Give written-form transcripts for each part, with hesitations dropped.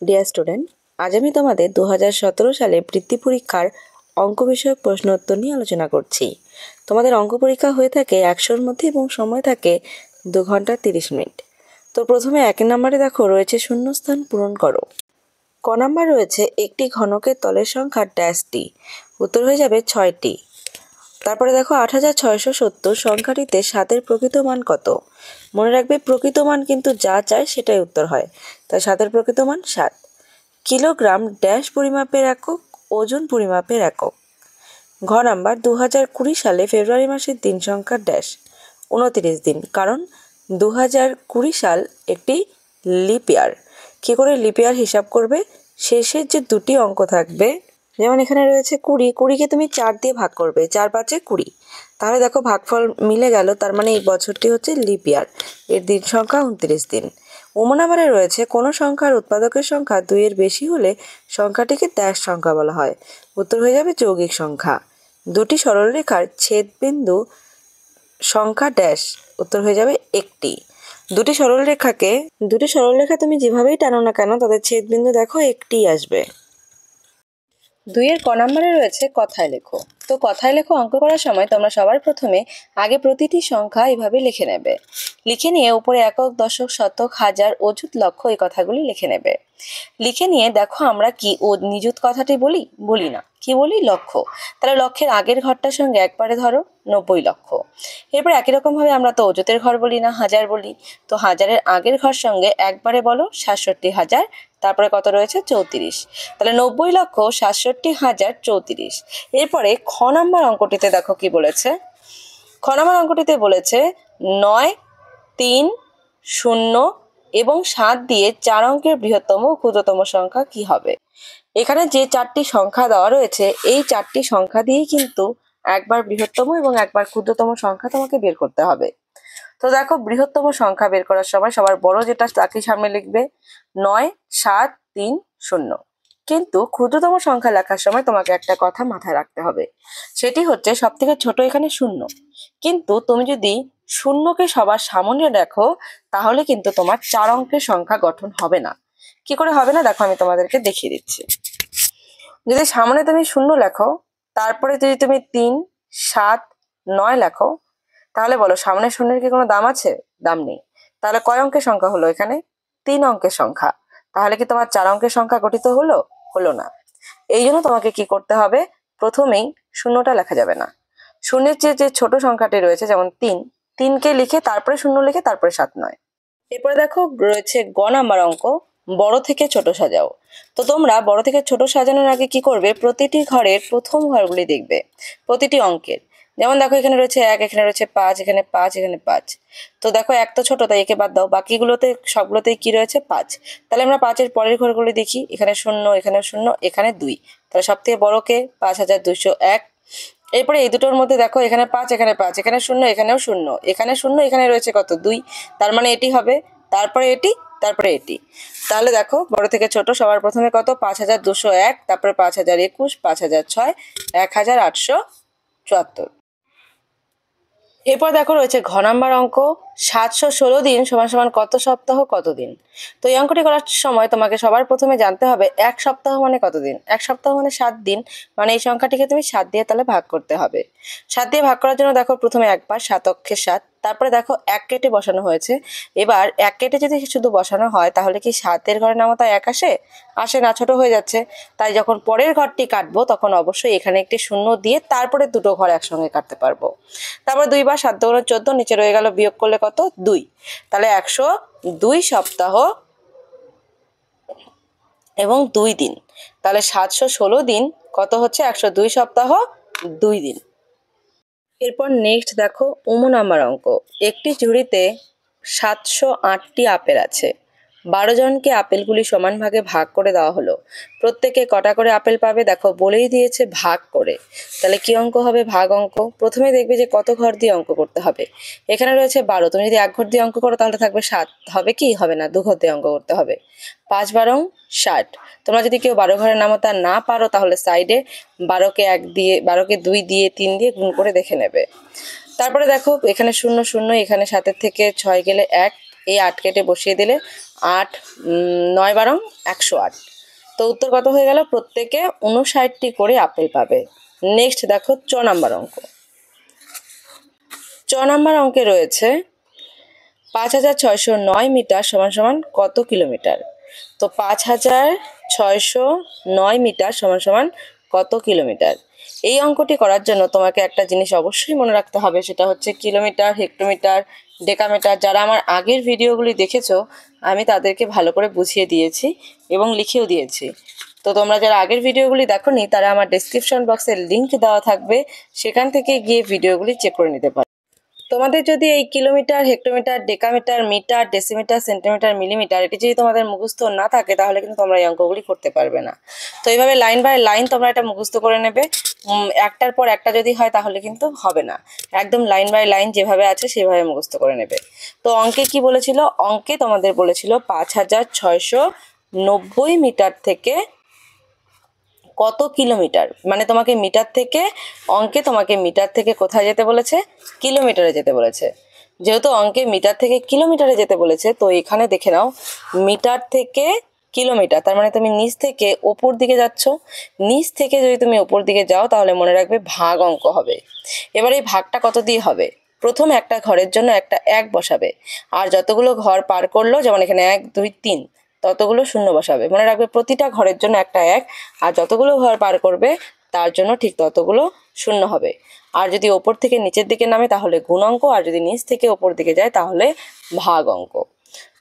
Dear student, আজ আমি তোমাদের 2017 সালে বৃত্তি পরীক্ষার অঙ্ক বিষয়ক প্রশ্ন উত্তর নিয়ে আলোচনা করছি। তোমাদের অঙ্ক পরীক্ষা হয়ে থাকে 100-র মধ্যে এবং সময় থাকে 2 ঘন্টা 30 মিনিট। তো প্রথমে 1 নম্বরে দেখো রয়েছে শূন্যস্থান পূরণ করো। ক নাম্বার রয়েছে একটি ঘনকের তলের সংখ্যা ড্যাশটি, উত্তর হয়ে যাবে 6টি। তারপরে দেখো 8670 সংখ্যাটিতে 7-এর প্রকৃত মান কত? মনে রাখবে প্রকৃত মান কিন্তু যা চায় সেটাই উত্তর হয়, তাই 7-এর প্রকৃত মান 7। কিলোগ্রাম ড্যাশ পরিমাপের একক, ওজন পরিমাপের একক। ঘ নাম্বার 2020 সালে ফেব্রুয়ারি মাসের দিন সংখ্যা ড্যাশ, 29 দিন, কারণ 2020 সাল একটি লিপ ইয়ার। কী করে লিপ ইয়ার হিসাব করবে? শেষের যে দুটি অঙ্ক থাকবে, যেমন এখানে রয়েছে 20, 20কে তুমি 4 দিয়ে ভাগ করবে, 4 5 20। তাহলে দেখো ভাগফল মিলে গেল, তার মানে এই বছরটি হচ্ছে লিপ ইয়ার, এর দিন সংখ্যা 29 দিন। নাম্বারে রয়েছে কোনো সংখ্যার উৎপাদকের সংখ্যা 2-এর বেশি হলে সংখ্যাটিকে ড্যাশ সংখ্যা বলা হয়, উত্তর হয়ে যাবে যৌগিক সংখ্যা। দুটি সরলরেখার ছেদবিন্দু সংখ্যা ড্যাশ, উত্তর হয়ে যাবে 1টি। দুটি সরলরেখা তুমি যেভাবেই টানো না কেন তাদের ছেদবিন্দু দেখো 1টি আসবে। 2-এর ক নাম্বারে রয়েছে কথায় লেখো। তো কথায় লেখো অঙ্ক করার সময় তোমরা সবার প্রথমে আগে প্রতিটি সংখ্যা এইভাবে লিখে নেবে। লিখে নিয়ে উপরে একক, দশক, শতক, হাজার, অযুত, লক্ষ এই কথাগুলি লিখে নেবে। লিখে নিয়ে দেখো আমরা কি ও নিযুত কথাটি বলি না, কি বলি? লক্ষ। তাহলে লক্ষের আগের ঘরটার সঙ্গে একবারে ধরো 90 লক্ষ। এরপর একই রকম ভাবে আমরা তো অযুতের ঘর বলি না, হাজার বলি, তো হাজারের আগের ঘর সঙ্গে একবারে বলো 67,000, তারপরে কত রয়েছে? 34। তাহলে 90 লক্ষ 67,000 34। এরপরে খ নাম্বার অঙ্কটিতে দেখো কি বলেছে। খ নাম্বার অঙ্কটিতে বলেছে 9, 3, 0 এবং 7 দিয়ে 4 অঙ্কের বৃহত্তম ও ক্ষুদ্রতম সংখ্যা কি হবে? এখানে যে 4টি সংখ্যা দেওয়া রয়েছে এই 4টি সংখ্যা দিয়েই কিন্তু একবার বৃহত্তম এবং একবার ক্ষুদ্রতম সংখ্যা তোমাকে বের করতে হবে। তো দেখো বৃহত্তম সংখ্যা বের করার সময় সবার বড় যেটা তাকে সামনে লিখবে 9, 7, 3, 0। কিন্তু ক্ষুদ্রতম সংখ্যা লেখার সময় তোমাকে একটা কথা মাথায় রাখতে হবে, সেটি হচ্ছে সব থেকে ছোট এখানে 0। কিন্তু তুমি যদি 0কে সবার সামনে রাখো তাহলে কিন্তু তোমার 4 অঙ্কের সংখ্যা গঠন হবে না। কি করে হবে না দেখো আমি তোমাদেরকে দেখিয়ে দিচ্ছি। যদি সামনে তুমি 0 লেখো, তারপরে যদি তুমি 3, 7, 9 লেখো, তাহলে বলো সামনে 0-এর কি কোনো দাম আছে? দাম নেই। তাহলে কয় অঙ্কের সংখ্যা হলো এখানে? 3 অঙ্কের সংখ্যা। তাহলে কি তোমার 4 অঙ্কের সংখ্যা গঠিত হলো? হলো না। এই জন্য তোমাকে কি করতে হবে? প্রথমেই 0টা লেখা যাবে না। 0-এর যে ছোট সংখ্যাটি রয়েছে, যেমন 3কে লিখে তারপরে 0 লিখে তারপরে 7 নয়। এরপরে দেখো রয়েছে গ নাম্বার অঙ্ক, বড় থেকে ছোট সাজাও। তো তোমরা বড় থেকে ছোট সাজানোর আগে কি করবে? প্রতিটি ঘরের প্রথম ঘরগুলি দেখবে, প্রতিটি অঙ্কের। যেমন দেখো এখানে রয়েছে 1, এখানে রয়েছে 5, এখানে 5, এখানে 5। তো দেখো 1 তো ছোট, তাই একে বাদ দাও, বাকিগুলোতে সবগুলোতেই কি রয়েছে? 5। তাহলে আমরা 5-এর পরের ঘরগুলি দেখি, এখানে 0, এখানে 0, এখানে 2। তাহলে সব থেকে বড় কে? 5201। এরপরে এই দুটোর মধ্যে দেখো এখানে 5, এখানে 5, এখানে 0, এখানেও 0, এখানে 0, এখানে রয়েছে কত? 2। তার মানে এটি হবে, তারপরে এটি, তারপরে এটি। তাহলে দেখো বড় থেকে ছোট সবার প্রথমে কত? 5201, তারপরে 5021, 5006, 1874। এরপর দেখো রয়েছে ঘ নাম্বার অঙ্ক, 716 দিন সমান সমান কত সপ্তাহ কত দিন? তো এই অঙ্কটি করার সময় তোমাকে সবার প্রথমে জানতে হবে 1 সপ্তাহ মানে কত দিন। 1 সপ্তাহ মানে 7 দিন, মানে এই সংখ্যাটিকে তুমি 7 দিয়ে তাহলে ভাগ করতে হবে। 7 দিয়ে ভাগ করার জন্য দেখো প্রথমে একবার 7 অক্ষে 7, তারপরে দেখো 1 কেটে বসানো হয়েছে। এবার 1 কেটে যদি শুধু বসানো হয় তাহলে কি 7-এর ঘরের নামতা 1 আসে? আসে না, ছোট হয়ে যাচ্ছে। তাই যখন পরের ঘরটি কাটবো তখন অবশ্যই এখানে একটি 0 দিয়ে তারপরে দুটো ঘর একসঙ্গে কাটতে পারবো। তারপর 2 বার 7 × 14, নিচে রয়ে গেল, বিয়োগ করলে কত? 2। তাহলে 102 সপ্তাহ এবং 2 দিন। তাহলে 716 দিন কত হচ্ছে? 102 সপ্তাহ 2 দিন। এরপর নেক্সট দেখো নাম্বার অঙ্ক, একটি ঝুড়িতে 708টি আপেল আছে। 12 জনকে আপেলগুলি সমান ভাগে ভাগ করে দেওয়া হলো। প্রত্যেকে কটা করে আপেল পাবে? দেখো বলেই দিয়েছে ভাগ করে। তাহলে কি অঙ্ক হবে? ভাগ অঙ্ক। প্রথমে দেখবে যে কত ঘর দিয়ে অঙ্ক করতে হবে। এখানে রয়েছে 12, তুমি যদি 1 ঘর দিয়ে অঙ্ক করো তাহলে থাকবে 7। হবে কি? হবে না, 2 ঘর দিয়ে অঙ্ক করতে হবে। 5 × 12 = 60। তোমরা যদি কেউ 12 ঘরের নামতা না পারো তাহলে সাইডে 12কে 1 দিয়ে, 12কে 2 দিয়ে, 3 দিয়ে গুণ করে দেখে নেবে। তারপরে দেখো এখানে 0 0, এখানে 7-এর থেকে 6 গেলে 1, এই 8 কেটে বসিয়ে দিলে 8 9 12 108। তো উত্তর কত হয়ে গেল? প্রত্যেকে 59টি করে আপেল পাবে। নেক্সট দেখো 6 নাম্বার অঙ্ক। 6 নাম্বার অঙ্কে রয়েছে 5609 মিটার সমান সমান কত কিলোমিটার? তো 5609 মিটার সমান সমান কত কিলোমিটার? এই অঙ্কটি করার জন্য তোমাকে একটা জিনিস অবশ্যই মনে রাখতে হবে, সেটা হচ্ছে কিলোমিটার, হেক্টোমিটার, ডেকামিটার। যারা আমার আগের ভিডিওগুলি দেখেছো আমি তাদেরকে ভালো করে বুঝিয়ে দিয়েছি এবং লিখেও দিয়েছি। তো তোমরা যারা আগের ভিডিওগুলি দেখোনি তারা আমার ডেসক্রিপশন বক্সে লিংক দেওয়া থাকবে, সেখান থেকে গিয়ে ভিডিওগুলি চেক করে নিতে পারো। তোমাদের যদি এই kilometre, hectometre, decametre, metre, decimetre, centimetre, millimetre এটি যদি তোমাদের মুখস্থ না থাকে তাহলে কিন্তু তোমরা এই অঙ্কগুলি করতে পারবে না। তো এইভাবে লাইন বাই লাইন তোমরা এটা মুখস্থ করে নেবে। একটার পর একটা যদি হয় তাহলে কিন্তু হবে না, একদম লাইন বাই লাইন যেভাবে আছে সেভাবে মুখস্থ করে নেবে। তো অঙ্কে কি বলেছিল? অঙ্কে তোমাদের বলেছিল 5690 মিটার থেকে কত কিলোমিটার, মানে তোমাকে মিটার থেকে, অঙ্কে তোমাকে মিটার থেকে কোথায় যেতে বলেছে? কিলোমিটারে যেতে বলেছে। যেহেতু অঙ্কে মিটার থেকে কিলোমিটারে যেতে বলেছে, তো এখানে দেখে নাও মিটার থেকে কিলোমিটার, তার মানে তুমি নিচ থেকে ওপর দিকে যাচ্ছ। নিচ থেকে যদি তুমি ওপর দিকে যাও তাহলে মনে রাখবে ভাগ অঙ্ক হবে। এবার এই ভাগটা কত দিয়ে হবে? প্রথম একটা ঘরের জন্য একটা 1 বসাবে, আর যতগুলো ঘর পার করলো, যেমন এখানে 1 2 3, ততগুলো শূন্য বসাবে। মনে রাখবে প্রতিটা ঘরের জন্য একটা 1, আর যতগুলো ঘর পার করবে তার জন্য ঠিক ততগুলো শূন্য হবে। আর যদি ওপর থেকে নিচের দিকে নামে তাহলে গুণ অঙ্ক, আর যদি নিচ থেকে ওপর দিকে যায় তাহলে ভাগ অঙ্ক।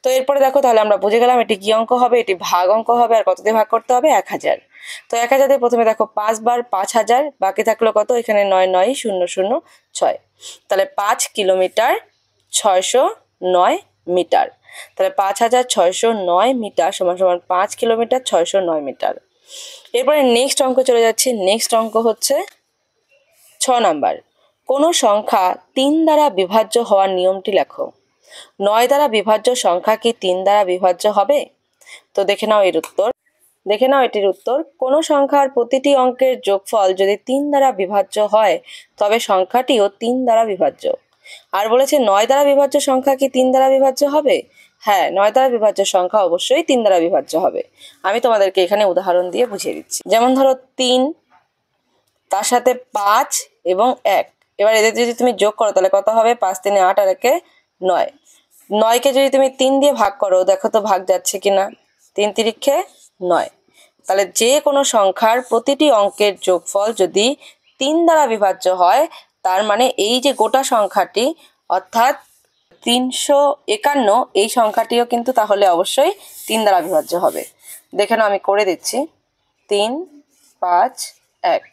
তো এরপরে দেখো তাহলে আমরা বুঝে গেলাম এটি কি অঙ্ক হবে, এটি ভাগ অঙ্ক হবে। আর কত দিয়ে ভাগ করতে হবে? 1000। তো 1000 দিয়ে প্রথমে দেখো 5 বার 5000, বাকি থাকলো কত? এখানে 9 9 0 0 6, তাহলে 5 কিলোমিটার 609 মিটার। তাহলে 5609 মিটার সমান সমান 5 কিলোমিটার 609 মিটার। এরপরে নেক্সট অঙ্ক চলে যাচ্ছি। নেক্সট অঙ্ক হচ্ছে 6 নাম্বার। কোনো সংখ্যা 3 দ্বারা বিভাজ্য হওয়ার নিয়মটি লেখো। 9 দ্বারা বিভাজ্য সংখ্যা কি 3 দ্বারা বিভাজ্য হবে? তো দেখে নাও এর উত্তর। দেখে নাও এটির উত্তর। কোনো সংখ্যার প্রতিটি অঙ্কের যোগফল যদি 3 দ্বারা বিভাজ্য হয় তবে সংখ্যাটিও 3 দ্বারা বিভাজ্য। আর বলেছে 9 দ্বারা বিভাজ্য সংখ্যা কি 3 দ্বারা বিভাজ্য হবে? হ্যাঁ, 9 দ্বারা বিভাজ্য সংখ্যা অবশ্যই 3 দ্বারা বিভাজ্য হবে। আমি তোমাদেরকে এখানে উদাহরণ দিয়ে বুঝিয়ে দিচ্ছি। যেমন ধরো 3, তার সাথে 5 এবং 1। এবার এদের যদি তুমি যোগ করো তাহলে কত হবে? 5 3 8 আর 1 9। 9কে যদি তুমি 3 দিয়ে ভাগ করো, দেখো তো ভাগ যাচ্ছে কিনা। 3 3 9। তাহলে যে কোনো সংখ্যার প্রতিটি অঙ্কের যোগফল যদি 3 দ্বারা বিভাজ্য হয়, তার মানে এই যে গোটা সংখ্যাটি অর্থাৎ 351, এই সংখ্যাটিও কিন্তু তাহলে অবশ্যই 3 দ্বারা বিভাজ্য হবে। দেখে নাও আমি করে দিচ্ছি। 3 5 1,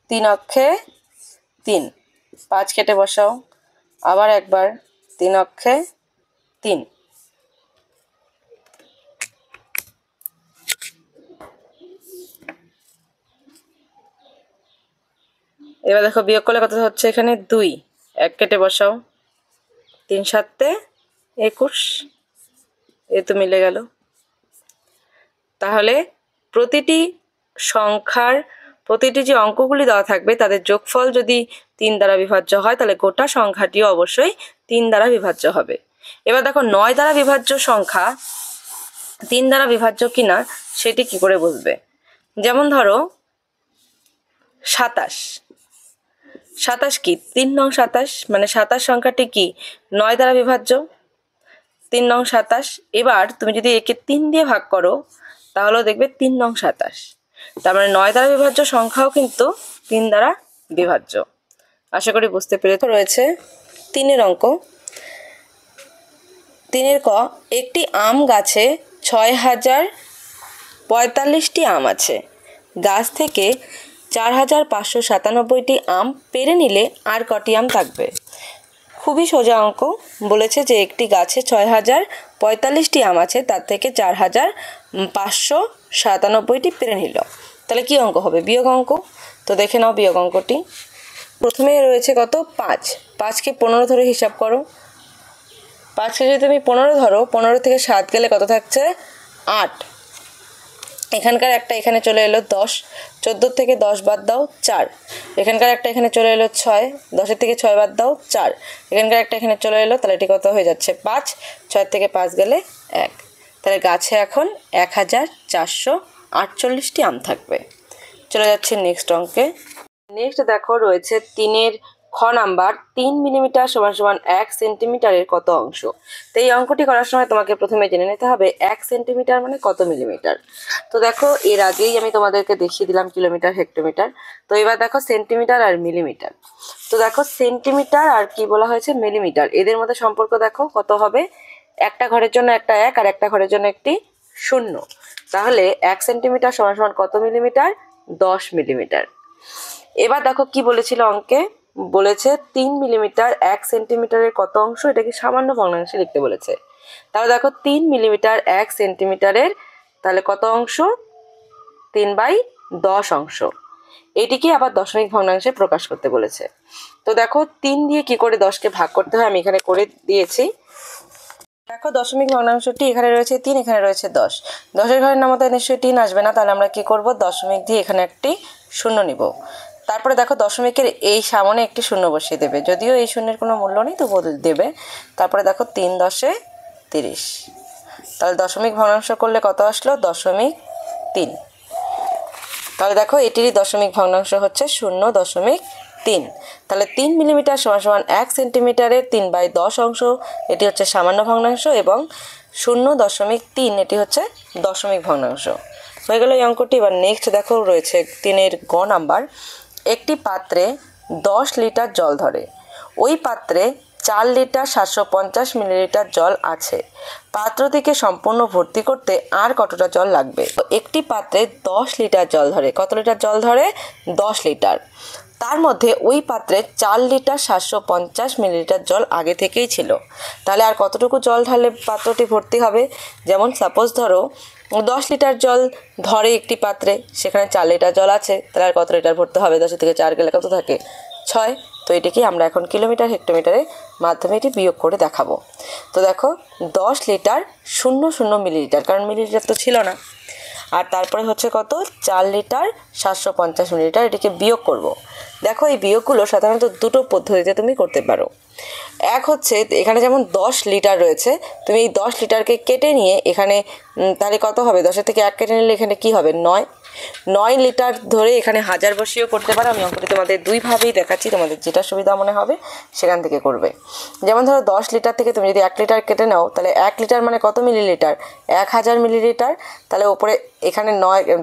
3 অক্ষে 3, 5 কেটে বসাও, আবার একবার 3 অক্ষে 3। এবার দেখো বিয়োগ করলে কত হচ্ছে? এখানে 2, 1 কেটে বসাও, 3 7 21, এ তো মিলে গেল। তাহলে প্রতিটি সংখ্যার প্রতিটি যে অঙ্কগুলি দেওয়া থাকবে তাদের যোগফল যদি 3 দ্বারা বিভাজ্য হয় তাহলে গোটা সংখ্যাটিও অবশ্যই 3 দ্বারা বিভাজ্য হবে। এবার দেখো 9 দ্বারা বিভাজ্য সংখ্যা 3 দ্বারা বিভাজ্য কিনা সেটি কি করে বুঝবে? যেমন ধরো 27। 27 কি? 3 নং 27, মানে 27 সংখ্যাটি কি 9 দ্বারা বিভাজ্য। 3 নং 27। এবার তুমি যদি একে 3 দিয়ে ভাগ করো তাহলেও দেখবে 3 নং 27। তার মানে 9 দ্বারা বিভাজ্য সংখ্যাও কিন্তু 3 দ্বারা বিভাজ্য। আশা করি বুঝতে পেরেছ। রয়েছে 3 অঙ্ক। 3 ক, একটি আম গাছে 6045টি আম আছে। গাছ থেকে 4597টি আম পেড়ে নিলে আর কটি আম থাকবে? খুবই সোজা অঙ্ক। বলেছে যে একটি গাছে 6045টি আম আছে, তার থেকে 4597টি পেড়ে নিল। তাহলে কি অঙ্ক হবে? বিয়োগ অঙ্ক। তো দেখে নাও বিয়োগ অঙ্কটি। প্রথমে রয়েছে কত? 5। 5কে 15 ধরে হিসাব করো। 5কে যদি তুমি 15 ধরো, 15 থেকে 7 গেলে কত থাকছে? 8। এখানকার একটা এখানে চলে এলো 10, 14 থেকে 10 বাদ দাও 4, এখানকার একটা এখানে চলে এলো 6, 10 থেকে 6 বাদ দাও 4, এখানকার একটা এখানে চলে এলো, তাহলে এটি কত হয়ে যাচ্ছে 5, 6 থেকে 5 গেলে 1, তাহলে গাছে এখন 1448টি আম থাকবে। চলে যাচ্ছে নেক্সট অঙ্কে। নেক্সট দেখো রয়েছে 3-এর খ নাম্বার, 3 মিলিমিটার সমান সমান 1 সেন্টিমিটারের কত অংশ। তো এই অঙ্কটি করার সময় তোমাকে প্রথমে জেনে নিতে হবে 1 সেন্টিমিটার মানে কত মিলিমিটার। তো দেখো এর আগেই আমি তোমাদেরকে দেখিয়ে দিলাম কিলোমিটার, হেক্টোমিটার। তো এবার দেখো সেন্টিমিটার আর মিলিমিটার। তো দেখো সেন্টিমিটার আর কি বলা হয়েছে মিলিমিটার, এদের মধ্যে সম্পর্ক দেখো কত হবে, একটা ঘরের জন্য একটা 1 আর একটা ঘরের জন্য একটি 0। তাহলে 1 সেন্টিমিটার সমান সমান কত মিলিমিটার, 10 মিলিমিটার। এবার দেখো কি বলেছিল অঙ্কে, বলেছে 3 মিলিমিটার 1 সেন্টিমিটারের কত অংশ, এটাকে সামান্য ভগ্নাংশে লিখতে বলেছে। তাহলে দেখো 3 মিলিমিটার 1 সেন্টিমিটারের তাহলে কত অংশ, 3/10 অংশ। এটিকে আবার দশমিক ভগ্নাংশে প্রকাশ করতে বলেছে। তো দেখো 3 দিয়ে কি করে 10কে ভাগ করতে হয় আমি এখানে করে দিয়েছি। দেখো দশমিক ভগ্নাংশটি এখানে রয়েছে 3, এখানে রয়েছে 10, 10-এর ঘরের নামতে নিশ্চয়ই 3 আসবে না, তাহলে আমরা কি করব, দশমিক দিয়ে এখানে একটি 0 নিব। তারপরে দেখো দশমিকের এই সামনে একটি 0 বসিয়ে দেবে, যদিও এই শূন্যের কোনো মূল্য নেই তো বদল দেবে। তারপরে দেখো 3 10 30, তাহলে দশমিক ভগ্নাংশ করলে কত আসলো, 0.3। তাহলে দেখো এটিরই দশমিক ভগ্নাংশ হচ্ছে 0.3। তাহলে 3 মিলিমিটার সমান সমান 1 সেন্টিমিটারের 3/10 অংশ, এটি হচ্ছে সামান্য ভগ্নাংশ, এবং 0.3 এটি হচ্ছে দশমিক ভগ্নাংশ। হয়ে গেল এই অঙ্কটি। এবার নেক্সট দেখো রয়েছে 3-এর গ নাম্বার, একটি পাত্রে 10 লিটার জল ধরে, ওই পাত্রে 4 লিটার 750 মিলিলিটার জল আছে, পাত্রটিকে সম্পূর্ণ ভর্তি করতে আর কতটা জল লাগবে। একটি পাত্রে 10 লিটার জল ধরে, কত লিটার জল ধরে, 10 লিটার। তার মধ্যে ওই পাত্রে 4 লিটার 750 মিলিলিটার জল আগে থেকেই ছিল, তাহলে আর কতটুকু জল ঢাললে পাত্রটি ভর্তি হবে। যেমন সাপোজ ধরো 10 লিটার জল ধরে একটি পাত্রে, সেখানে 4 লিটার জল আছে, তাহলে আর কত লিটার ভরতে হবে, 10 থেকে 4 গেলে কত থাকে, 6। তো এটিকে আমরা এখন কিলোমিটার হেক্টোমিটারের মাধ্যমে এটি বিয়োগ করে দেখাবো। তো দেখো 10 লিটার 00 মিলিলিটার, কারণ মিলিলিটার তো ছিল না, আর তারপরে হচ্ছে কত, 4 লিটার 750 মিলিলিটার, এটিকে বিয়োগ করব। দেখো এই বিয়োগগুলো সাধারণত দুটো পদ্ধতিতে তুমি করতে পারো। এক হচ্ছে এখানে যেমন 10 লিটার রয়েছে, তুমি এই 10 লিটারকে কেটে নিয়ে এখানে তাহলে কত হবে, 10 থেকে 1 কেটে নিলে এখানে কি হবে, 9 লিটার ধরে এখানে 1000 বসিয়েও করতে পারো। আমি অঙ্কটি তোমাদের দুইভাবেই দেখাচ্ছি, তোমাদের যেটা সুবিধা মনে হবে সেখান থেকে করবে। যেমন ধরো 10 লিটার থেকে তুমি যদি 1 লিটার কেটে নাও, তাহলে 1 লিটার মানে কত মিলিলিটার, 1000 মিলিলিটার। তাহলে উপরে এখানে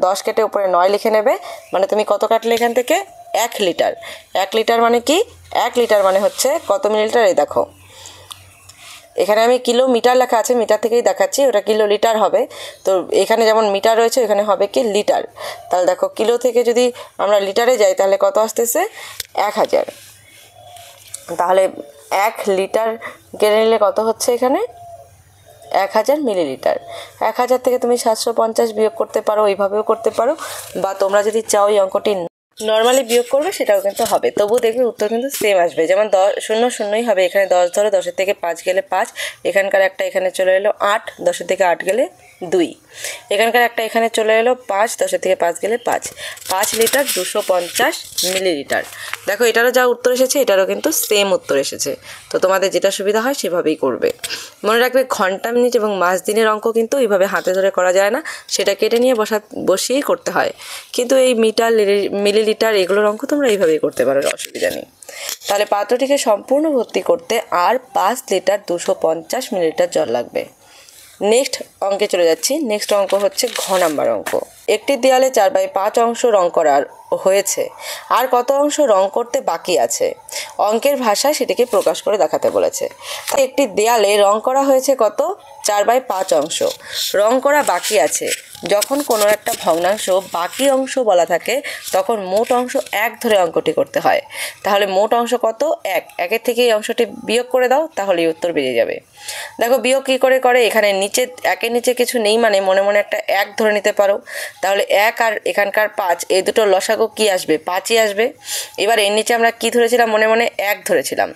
10 কেটে উপরে 9 লিখে নেবে, মানে তুমি কত কাটলে এখান থেকে, 1 লিটার। 1 লিটার মানে কি, 1 লিটার মানে হচ্ছে কত মিলিলিটার, এই দেখো এখানে আমি কিলোমিটার লেখা আছে, মিটার থেকেই দেখাচ্ছি, ওটা কিলো লিটার হবে। তো এখানে যেমন মিটার রয়েছে এখানে হবে কি লিটার। তাহলে দেখো কিলো থেকে যদি আমরা লিটারে যাই তাহলে কত আসতেছে, 1000। তাহলে 1 লিটার কেটে নিলে কত হচ্ছে এখানে, 1000 মিলিলিটার। 1000 থেকে তুমি 750 বিয়োগ করতে পারো, এইভাবেও করতে পারো, বা তোমরা যদি চাও এই অঙ্কটি নর্মালি বিয়োগ করবে সেটাও কিন্তু হবে, তবুও দেখবে উত্তর কিন্তু সেম আসবে। যেমন 0 0ই হবে, এখানে 10 ধরো, 10 থেকে 5 গেলে 5, এখানকার একটা এখানে চলে এলো 8, 10 থেকে 8 গেলে 2, এখানকার একটা এখানে চলে এলো 5, 10 থেকে 5 গেলে 5 লিটার 250 মিলিলিটার। দেখো এটারও যা উত্তর এসেছে এটারও কিন্তু সেম উত্তর এসেছে। তো তোমাদের যেটা সুবিধা হয় সেভাবেই করবে। মনে রাখবে ঘন্টা, মিনিট এবং মাস দিনের অঙ্ক কিন্তু এইভাবে হাতে ধরে করা যায় না, সেটা কেটে নিয়ে বসিয়েই করতে হয়। কিন্তু এই মিটার, মিলিলিটার এগুলোর অঙ্ক তোমরা এইভাবেই করতে পারো, অসুবিধা নেই। তাহলে পাত্রটিকে সম্পূর্ণ ভর্তি করতে আর 5 লিটার 250 মিলিলিটার জল লাগবে। নেক্সট অঙ্কে চলে যাচ্ছি। নেক্সট অঙ্ক হচ্ছে ঘ নাম্বার অঙ্ক। একটি দেয়ালে 4/5 অংশ রং করার হয়েছে, আর কত অংশ রং করতে বাকি আছে, অঙ্কের ভাষায় সেটিকে প্রকাশ করে দেখাতে বলেছে। তাই একটি দেয়ালে রং করা হয়েছে কত, 4/5 অংশ, রং করা বাকি আছে। যখন কোনো একটা ভগ্নাংশ বাকি অংশ বলা থাকে তখন মোট অংশ 1 ধরে অঙ্কটি করতে হয়। তাহলে মোট অংশ কত, 1, 1-এর থেকে এই অংশটি বিয়োগ করে দাও, তাহলেই উত্তর বেরিয়ে যাবে। দেখো বিয়োগ কী করে করে, এখানে নিচে 1-এর নিচে কিছু নেই মানে মনে মনে একটা 1 ধরে নিতে পারো। তাহলে 1 আর এখানকার 5 এই দুটো লসাগু কি আসবে? 5ই আসবে। এবার এর নিচে আমরা কি ধরেছিলাম? মনে মনে 1 ধরেছিলাম।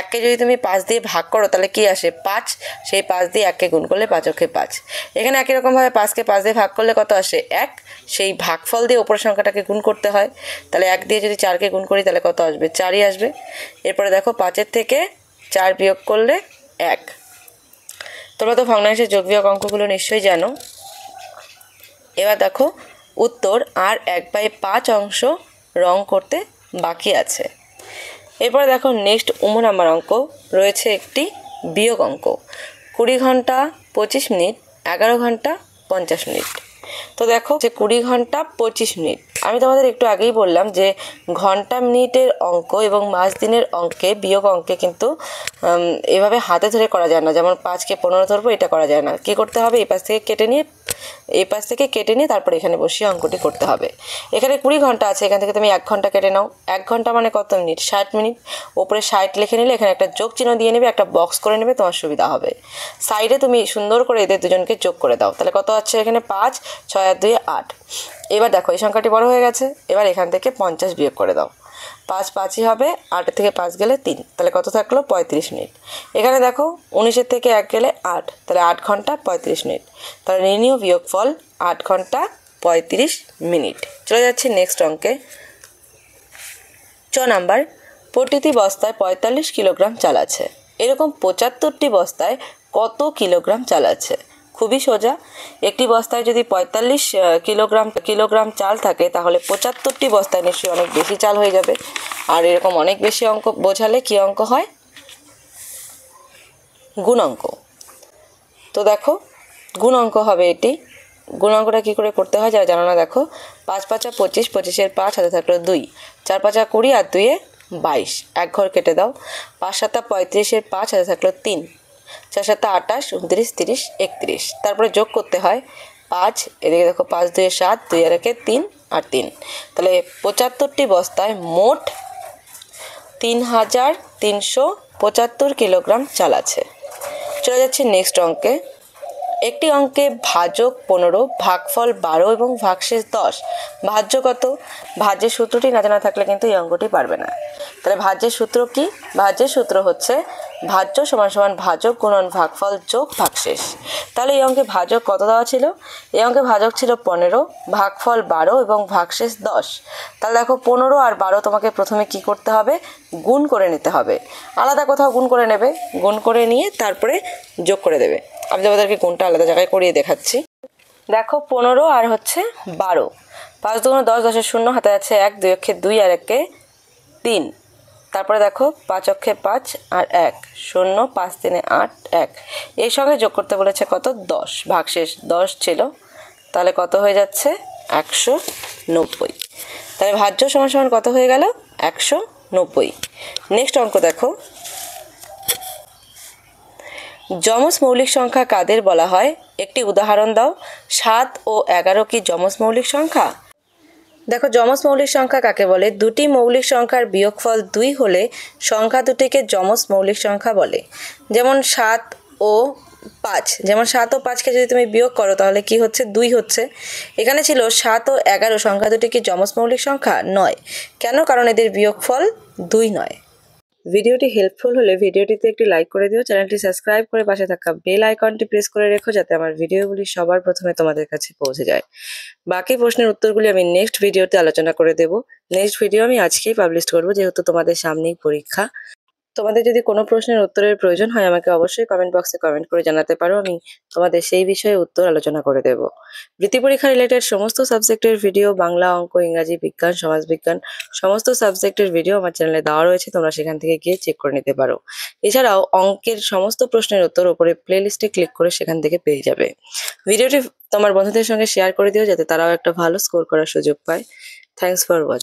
1কে যদি তুমি 5 দিয়ে ভাগ করো তাহলে কি আসে? 5। সেই 5 দিয়ে 1কে গুণ করলে 5 অক্ষে 5। এখানে একই রকমভাবে 5কে 5 দিয়ে ভাগ করলে কত আসে? 1। সেই ভাগফল দিয়ে উপরের সংখ্যাটাকে গুণ করতে হয়। তাহলে 1 দিয়ে যদি 4কে গুণ করি তাহলে কত আসবে? 4ই আসবে। এরপরে দেখো 5-এর থেকে 4 বিয়োগ করলে 1। তোমরা তো ভগ্নাংশের যোগ বিয়োগ অঙ্কগুলো নিশ্চয়ই জানো। এবার দেখো উত্তর আর 1/5 অংশ রং করতে বাকি আছে। এরপরে দেখো নেক্সট নাম্বার অঙ্ক রয়েছে একটি বিয়োগ অঙ্ক। 20 ঘন্টা 25 মিনিট, 11 ঘন্টা 50 মিনিট। তো দেখো যে 20 ঘন্টা 25 মিনিট, আমি তোমাদের একটু আগেই বললাম যে ঘন্টা মিনিটের অঙ্ক এবং মাস দিনের অঙ্কে বিয়োগ অঙ্কে কিন্তু এভাবে হাতে ধরে করা যায় না। যেমন 5কে 15 ধরবো, এটা করা যায় না। কি করতে হবে? এই পাশ থেকে কেটে নিয়ে তারপর এখানে বসিয়ে অঙ্কটি করতে হবে। এখানে 20 ঘন্টা আছে, এখান থেকে তুমি 1 ঘন্টা কেটে নাও। 1 ঘন্টা মানে কত মিনিট? 60 মিনিট। ওপরে 60 লিখে নিলে এখানে একটা যোগ চিহ্ন দিয়ে নেবে, একটা বক্স করে নেবে, তোমার সুবিধা হবে। সাইডে তুমি সুন্দর করে এদের দুজনকে যোগ করে দাও। তাহলে কত আছে এখানে? 5, 6 আর 2 8। এবার দেখো এই সংখ্যাটি বড় হয়ে গেছে। এবার এখান থেকে 50 বিয়োগ করে দাও। 5 5ই হবে, 8 থেকে 5 গেলে 3, তাহলে কত থাকলো? 35 মিনিট। এখানে দেখো 19-এর থেকে 1 গেলে 8, তাহলে 8 ঘন্টা 35 মিনিট। তাহলে নির্ণীয় বিয়োগফল 8 ঘন্টা 35 মিনিট। চলে যাচ্ছে নেক্সট অঙ্কে। 6 নাম্বার, প্রতিটি বস্তায় 45 কিলোগ্রাম চাল আছে। এরকম 75টি বস্তায় কত কিলোগ্রাম চাল আছে? খুবই সোজা। একটি বস্তায় যদি 45 কিলোগ্রাম চাল থাকে তাহলে 75টি বস্তায় নিশ্চয়ই অনেক বেশি চাল হয়ে যাবে। আর এরকম অনেক বেশি অঙ্ক বোঝালে কি অঙ্ক হয়? গুণ অঙ্ক। তো দেখো গুণ অঙ্ক হবে এটি। গুণ অঙ্কটা কী করে করতে হয় যারা জানো না, দেখো 5 5 25, 25-এর 5 হাতে থাকলো 2, 4 5 20 আর 2-এ 22, এক ঘর কেটে দাও। 5 7 35-এর 5 হাতে থাকলো 3, 4 7 28, 29 30 31। তারপরে যোগ করতে হয় 5, এদিকে দেখো 5 2 7, 2 আর 1 3 আর 3। তাহলে 75টি বস্তায় মোট 3375 কিলোগ্রাম চাল আছে। চলে যাচ্ছে নেক্সট অঙ্কে। একটি অঙ্কে ভাজক 15, ভাগফল 12 এবং ভাগশেষ 10। ভাজ্য কত? ভাজ্যের সূত্রটি না জানা থাকলে কিন্তু এই অঙ্কটি পারবে না। তাহলে ভাজ্যের সূত্র কি? ভাজ্যের সূত্র হচ্ছে ভাজ্য সমান সমান ভাজক গুণন ভাগফল যোগ ভাগশেষ। তাহলে এই অঙ্কে ভাজক কত দেওয়া ছিল? এই অঙ্কে ভাজক ছিল 15, ভাগফল 12 এবং ভাগশেষ 10। তাহলে দেখো 15 আর 12 তোমাকে প্রথমে কি করতে হবে? গুণ করে নিতে হবে। আলাদা কোথাও গুণ করে নেবে, গুণ করে নিয়ে তারপরে যোগ করে দেবে। আমি তোমাদেরকে গুণটা আলাদা জায়গায় করিয়ে দেখাচ্ছি। দেখো 15 আর হচ্ছে 12, 5 2 10, 10-এর 0 হাতে আছে 1, 2 অক্ষে 2 আর 1-এ 3। তারপরে দেখো 5 অক্ষে 5 আর 1 0, 5 3 8 1। এর সঙ্গে যোগ করতে বলেছে কত? 10। ভাগশেষ 10 ছিল, তাহলে কত হয়ে যাচ্ছে? 190। তাহলে ভাজ্য সমান সমান কত হয়ে গেল? 190। নেক্সট অঙ্ক দেখো। যমজ মৌলিক সংখ্যা কাদের বলা হয়? একটি উদাহরণ দাও। 7 ও 11 কি যমজ মৌলিক সংখ্যা? দেখো যমজ মৌলিক সংখ্যা কাকে বলে? দুটি মৌলিক সংখ্যার বিয়োগফল 2 হলে সংখ্যা দুটিকে যমজ মৌলিক সংখ্যা বলে। যেমন 7 ও 5, যেমন 7 ও 5কে যদি তুমি বিয়োগ করো তাহলে কি হচ্ছে? 2 হচ্ছে। এখানে ছিল 7 ও 11, সংখ্যা দুটি কি যমজ মৌলিক সংখ্যা? নয়। কেন? কারণ এদের বিয়োগফল 2 নয়। ভিডিওটি হেল্পফুল হলে ভিডিওটিতে একটি লাইক করে দিও, চ্যানেলটি সাবস্ক্রাইব করে পাশে থাকা বেল আইকনটি প্রেস করে রেখো যাতে আমার ভিডিওগুলি সবার প্রথমে তোমাদের কাছে পৌঁছে যায়। বাকি প্রশ্নের উত্তরগুলি আমি নেক্সট ভিডিওতে আলোচনা করে দেব। নেক্সট ভিডিও আমি আজকেই পাবলিশ করব যেহেতু তোমাদের সামনেই পরীক্ষা। তোমাদের যদি কোনো প্রশ্নের উত্তরের প্রয়োজন হয় আমাকে অবশ্যই কমেন্ট বক্সে কমেন্ট করে জানাতে পারো, আমি তোমাদের সেই বিষয়ে উত্তর আলোচনা করে দেব। বৃত্তি পরীক্ষা রিলেটেড সমস্ত সাবজেক্টের ভিডিও, বাংলা, অঙ্ক, ইংরাজি, বিজ্ঞান, সমাজবিজ্ঞান সমস্ত সাবজেক্টের ভিডিও আমার চ্যানেলে দেওয়া রয়েছে, তোমরা সেখান থেকে গিয়ে চেক করে নিতে পারো। এছাড়াও অঙ্কের সমস্ত প্রশ্নের উত্তর উপরে প্লেলিস্টে ক্লিক করে সেখান থেকে পেয়ে যাবে। ভিডিওটি তোমার বন্ধুদের সঙ্গে শেয়ার করে দিও যাতে তারাও একটা ভালো স্কোর করার সুযোগ পায়। Thanks for watching.